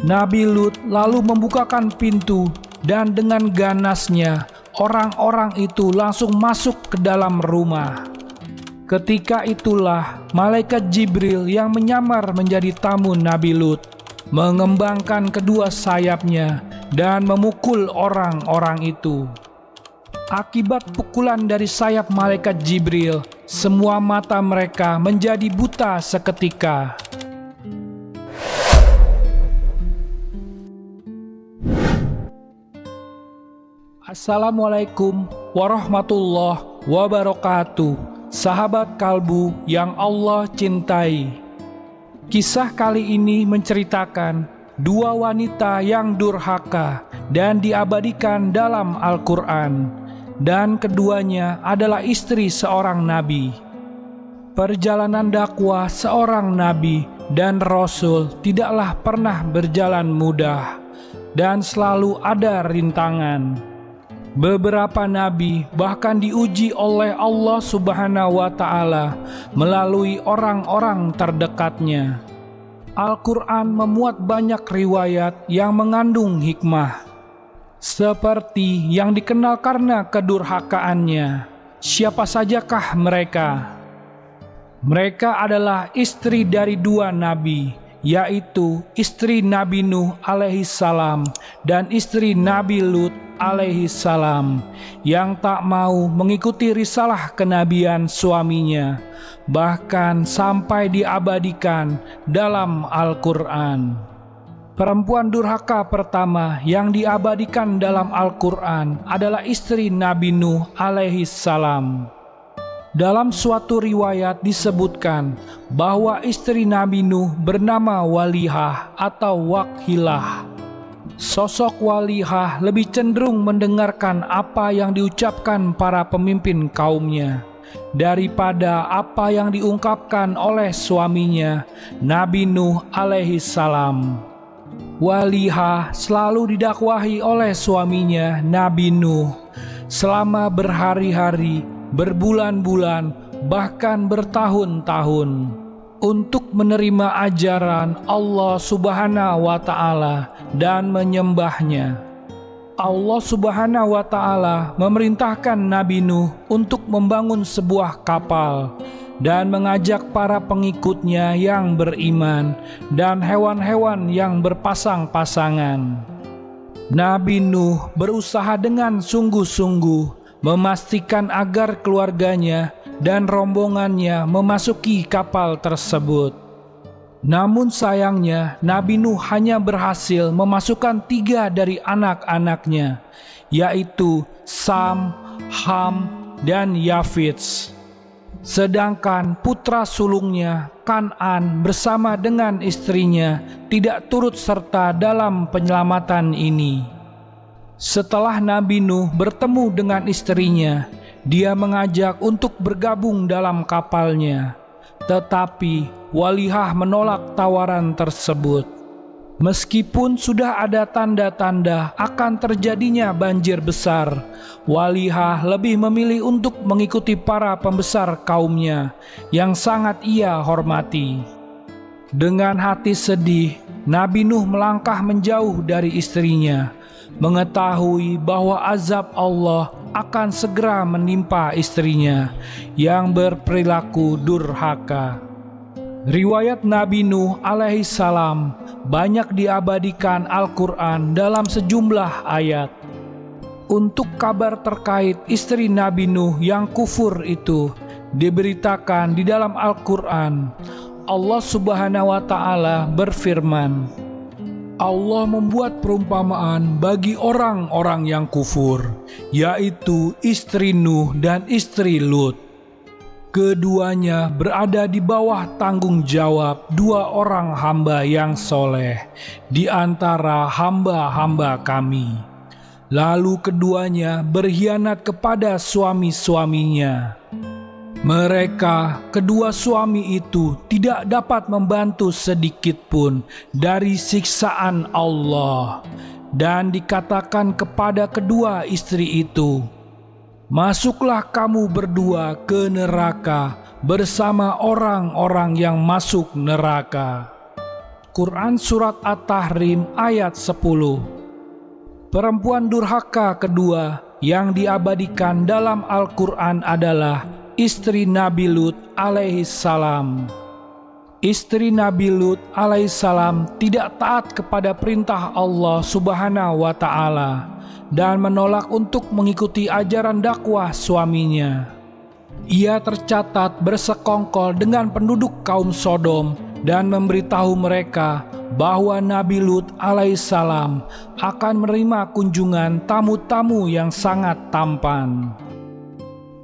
Nabi Lut lalu membukakan pintu, dan dengan ganasnya orang-orang itu langsung masuk ke dalam rumah. Ketika itulah malaikat Jibril yang menyamar menjadi tamu Nabi Lut mengembangkan kedua sayapnya dan memukul orang-orang itu. Akibat pukulan dari sayap malaikat Jibril, semua mata mereka menjadi buta seketika. Assalamualaikum warahmatullahi wabarakatuh, sahabat kalbu yang Allah cintai. Kisah kali ini menceritakan dua wanita yang durhaka dan diabadikan dalam Al-Quran, dan keduanya adalah istri seorang nabi. Perjalanan dakwah seorang nabi dan rasul tidaklah pernah berjalan mudah, dan selalu ada rintangan. Beberapa nabi bahkan diuji oleh Allah Subhanahu wa Ta'ala melalui orang-orang terdekatnya. Al-Quran memuat banyak riwayat yang mengandung hikmah, seperti yang dikenal karena kedurhakaannya. Siapa sajakah mereka? Mereka adalah istri dari dua nabi, yaitu istri Nabi Nuh alaihissalam dan istri Nabi Lut alaihissalam, yang tak mau mengikuti risalah kenabian suaminya, bahkan sampai diabadikan dalam Al-Quran. Perempuan durhaka pertama yang diabadikan dalam Al-Quran adalah istri Nabi Nuh alaihissalam. Dalam suatu riwayat disebutkan bahwa istri Nabi Nuh bernama Walihah atau Wakhilah. Sosok Walihah lebih cenderung mendengarkan apa yang diucapkan para pemimpin kaumnya daripada apa yang diungkapkan oleh suaminya, Nabi Nuh alaihissalam. Walihah selalu didakwahi oleh suaminya, Nabi Nuh, selama berhari-hari, berbulan-bulan, bahkan bertahun-tahun, untuk menerima ajaran Allah Subhanahu wa Ta'ala dan menyembahnya. Allah Subhanahu wa Ta'ala memerintahkan Nabi Nuh untuk membangun sebuah kapal dan mengajak para pengikutnya yang beriman dan hewan-hewan yang berpasang-pasangan. Nabi Nuh berusaha dengan sungguh-sungguh memastikan agar keluarganya dan rombongannya memasuki kapal tersebut. Namun sayangnya Nabi Nuh hanya berhasil memasukkan 3 dari anak-anaknya, yaitu Sam, Ham, dan Yafits. Sedangkan putra sulungnya Kan'an bersama dengan istrinya tidak turut serta dalam penyelamatan ini. Setelah Nabi Nuh bertemu dengan istrinya, dia mengajak untuk bergabung dalam kapalnya. Tetapi Walihah menolak tawaran tersebut. Meskipun sudah ada tanda-tanda akan terjadinya banjir besar, Walihah lebih memilih untuk mengikuti para pembesar kaumnya yang sangat ia hormati. Dengan hati sedih, Nabi Nuh melangkah menjauh dari istrinya, mengetahui bahwa azab Allah akan segera menimpa istrinya yang berperilaku durhaka. Riwayat Nabi Nuh alaihissalam banyak diabadikan Al-Quran dalam sejumlah ayat. Untuk kabar terkait istri Nabi Nuh yang kufur itu diberitakan di dalam Al-Quran. Allah Subhanahu wa Ta'ala berfirman, Allah membuat perumpamaan bagi orang-orang yang kufur, yaitu istri Nuh dan istri Lut. Keduanya berada di bawah tanggung jawab 2 orang hamba yang soleh di antara hamba-hamba kami. Lalu keduanya berkhianat kepada suami-suaminya. Mereka, kedua suami itu, tidak dapat membantu sedikit pun dari siksaan Allah. Dan dikatakan kepada kedua istri itu, masuklah kamu berdua ke neraka bersama orang-orang yang masuk neraka. Quran Surat At-Tahrim ayat 10. Perempuan durhaka kedua yang diabadikan dalam Al-Quran adalah istri Nabi Lut alaihissalam. Istri Nabi Lut alaihissalam tidak taat kepada perintah Allah Subhanahu wa Ta'ala dan menolak untuk mengikuti ajaran dakwah suaminya. Ia tercatat bersekongkol dengan penduduk kaum Sodom dan memberitahu mereka bahwa Nabi Lut alaihissalam akan menerima kunjungan tamu-tamu yang sangat tampan.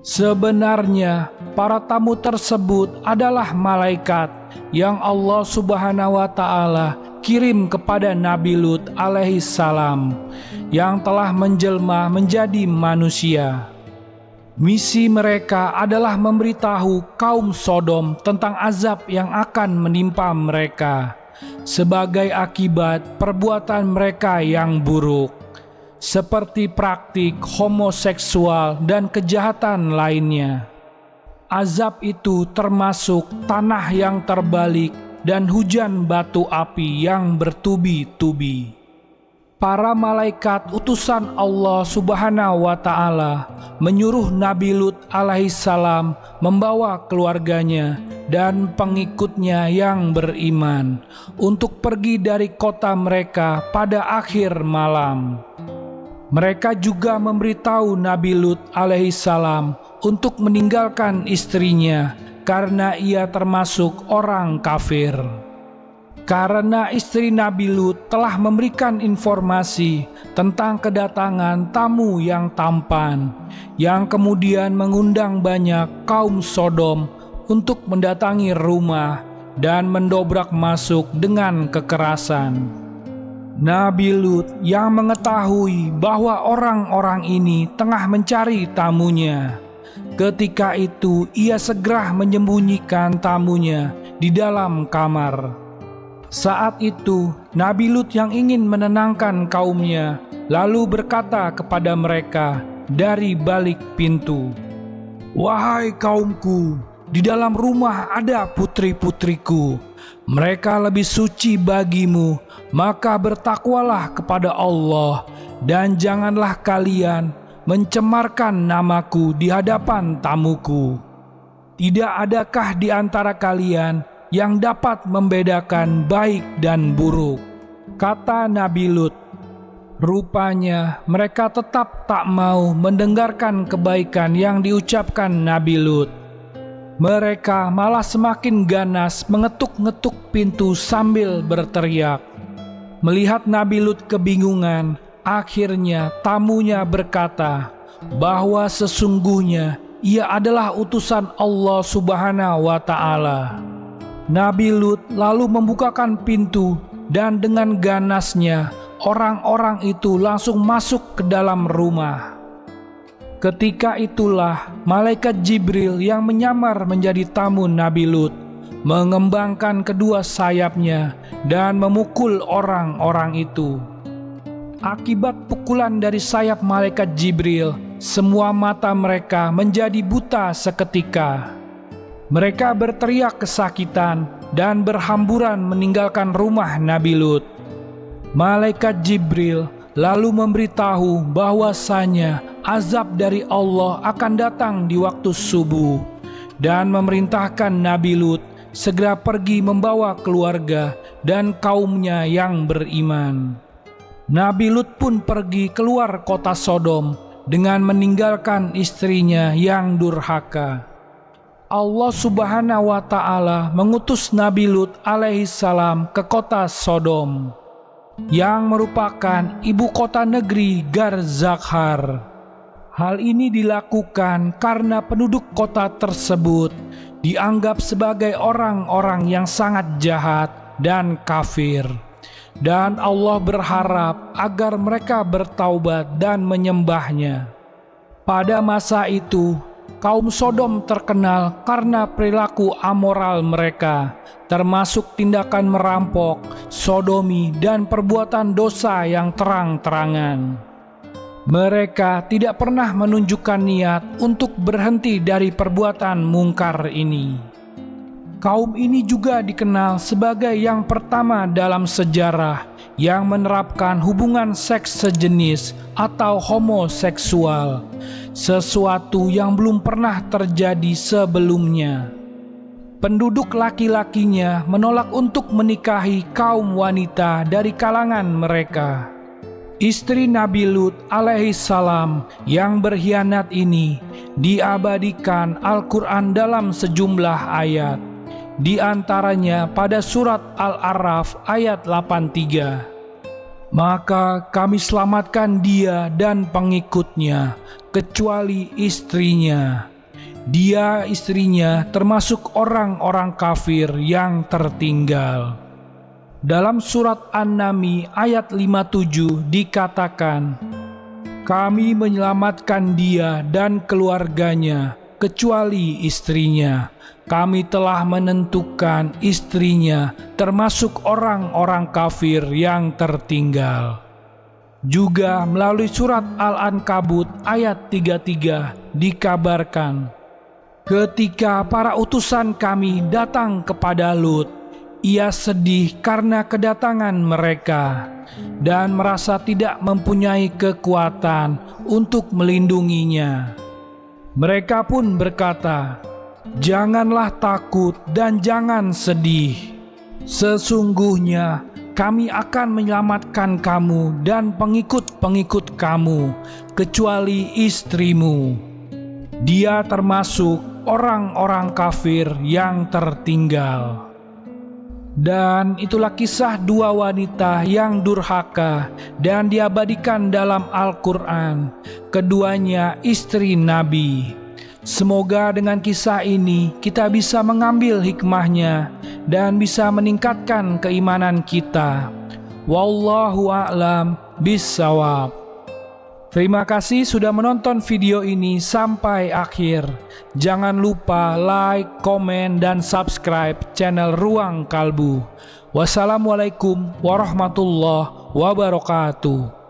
Sebenarnya para tamu tersebut adalah malaikat yang Allah Subhanahu wa Ta'ala kirim kepada Nabi Lut alaihissalam yang telah menjelma menjadi manusia. Misi mereka adalah memberitahu kaum Sodom tentang azab yang akan menimpa mereka sebagai akibat perbuatan mereka yang buruk, seperti praktik homoseksual dan kejahatan lainnya. Azab itu termasuk tanah yang terbalik dan hujan batu api yang bertubi-tubi. Para malaikat utusan Allah Subhanahu wa Ta'ala menyuruh Nabi Lut alaihissalam membawa keluarganya dan pengikutnya yang beriman untuk pergi dari kota mereka pada akhir malam. Mereka juga memberitahu Nabi Lut alaihissalam untuk meninggalkan istrinya karena ia termasuk orang kafir. Karena istri Nabi Lut telah memberikan informasi tentang kedatangan tamu yang tampan, yang kemudian mengundang banyak kaum Sodom untuk mendatangi rumah dan mendobrak masuk dengan kekerasan. Nabi Lut yang mengetahui bahwa orang-orang ini tengah mencari tamunya. Ketika itu ia segera menyembunyikan tamunya di dalam kamar. Saat itu, Nabi Lut yang ingin menenangkan kaumnya, lalu berkata kepada mereka dari balik pintu, "Wahai kaumku, di dalam rumah ada putri-putriku. Mereka lebih suci bagimu, maka bertakwalah kepada Allah, dan janganlah kalian mencemarkan namaku di hadapan tamuku. Tidak adakah di antara kalian yang dapat membedakan baik dan buruk?" Kata Nabi Lut. Rupanya mereka tetap tak mau mendengarkan kebaikan yang diucapkan Nabi Lut. Mereka malah semakin ganas mengetuk-ngetuk pintu sambil berteriak. Melihat Nabi Lut kebingungan, akhirnya tamunya berkata bahwa sesungguhnya ia adalah utusan Allah Subhanahu wa Ta'ala. Nabi Lut lalu membukakan pintu dan dengan ganasnya orang-orang itu langsung masuk ke dalam rumah. Ketika itulah malaikat Jibril yang menyamar menjadi tamu Nabi Lut mengembangkan kedua sayapnya dan memukul orang-orang itu. Akibat pukulan dari sayap malaikat Jibril, semua mata mereka menjadi buta seketika. Mereka berteriak kesakitan dan berhamburan meninggalkan rumah Nabi Lut. Malaikat Jibril lalu memberitahu bahwasanya azab dari Allah akan datang di waktu subuh dan memerintahkan Nabi Lut segera pergi membawa keluarga dan kaumnya yang beriman. Nabi Lut pun pergi keluar kota Sodom dengan meninggalkan istrinya yang durhaka. Allah Subhanahu wa Ta'ala mengutus Nabi Lut alaihissalam ke kota Sodom, yang merupakan ibu kota negeri Gar-Zakhar. Hal ini dilakukan karena penduduk kota tersebut dianggap sebagai orang-orang yang sangat jahat dan kafir, dan Allah berharap agar mereka bertaubat dan menyembahnya. Pada masa itu, kaum Sodom terkenal karena perilaku amoral mereka, termasuk tindakan merampok, sodomi, dan perbuatan dosa yang terang-terangan. Mereka tidak pernah menunjukkan niat untuk berhenti dari perbuatan mungkar ini. Kaum ini juga dikenal sebagai yang pertama dalam sejarah yang menerapkan hubungan seks sejenis atau homoseksual, sesuatu yang belum pernah terjadi sebelumnya. Penduduk laki-lakinya menolak untuk menikahi kaum wanita dari kalangan mereka. Istri Nabi Lut alaihissalam yang berkhianat ini diabadikan Al-Quran dalam sejumlah ayat, di antaranya pada surat Al-A'raf ayat 83. Maka kami selamatkan dia dan pengikutnya, kecuali istrinya. Dia istrinya termasuk orang-orang kafir yang tertinggal. Dalam surat An-Naml ayat 57 dikatakan, kami menyelamatkan dia dan keluarganya, kecuali istrinya. Kami telah menentukan istrinya termasuk orang-orang kafir yang tertinggal. Juga melalui surat Al-Ankabut ayat 33 dikabarkan, ketika para utusan kami datang kepada Lut, ia sedih karena kedatangan mereka dan merasa tidak mempunyai kekuatan untuk melindunginya. Mereka pun berkata, janganlah takut dan jangan sedih. Sesungguhnya kami akan menyelamatkan kamu dan pengikut-pengikut kamu, kecuali istrimu. Dia termasuk orang-orang kafir yang tertinggal. Dan itulah kisah dua wanita yang durhaka dan diabadikan dalam Al-Quran. Keduanya istri Nabi. Semoga dengan kisah ini kita bisa mengambil hikmahnya dan bisa meningkatkan keimanan kita. Wallahu a'lam bishawab. Terima kasih sudah menonton video ini sampai akhir. Jangan lupa like, komen, dan subscribe channel Ruang Kalbu. Wassalamualaikum warahmatullahi wabarakatuh.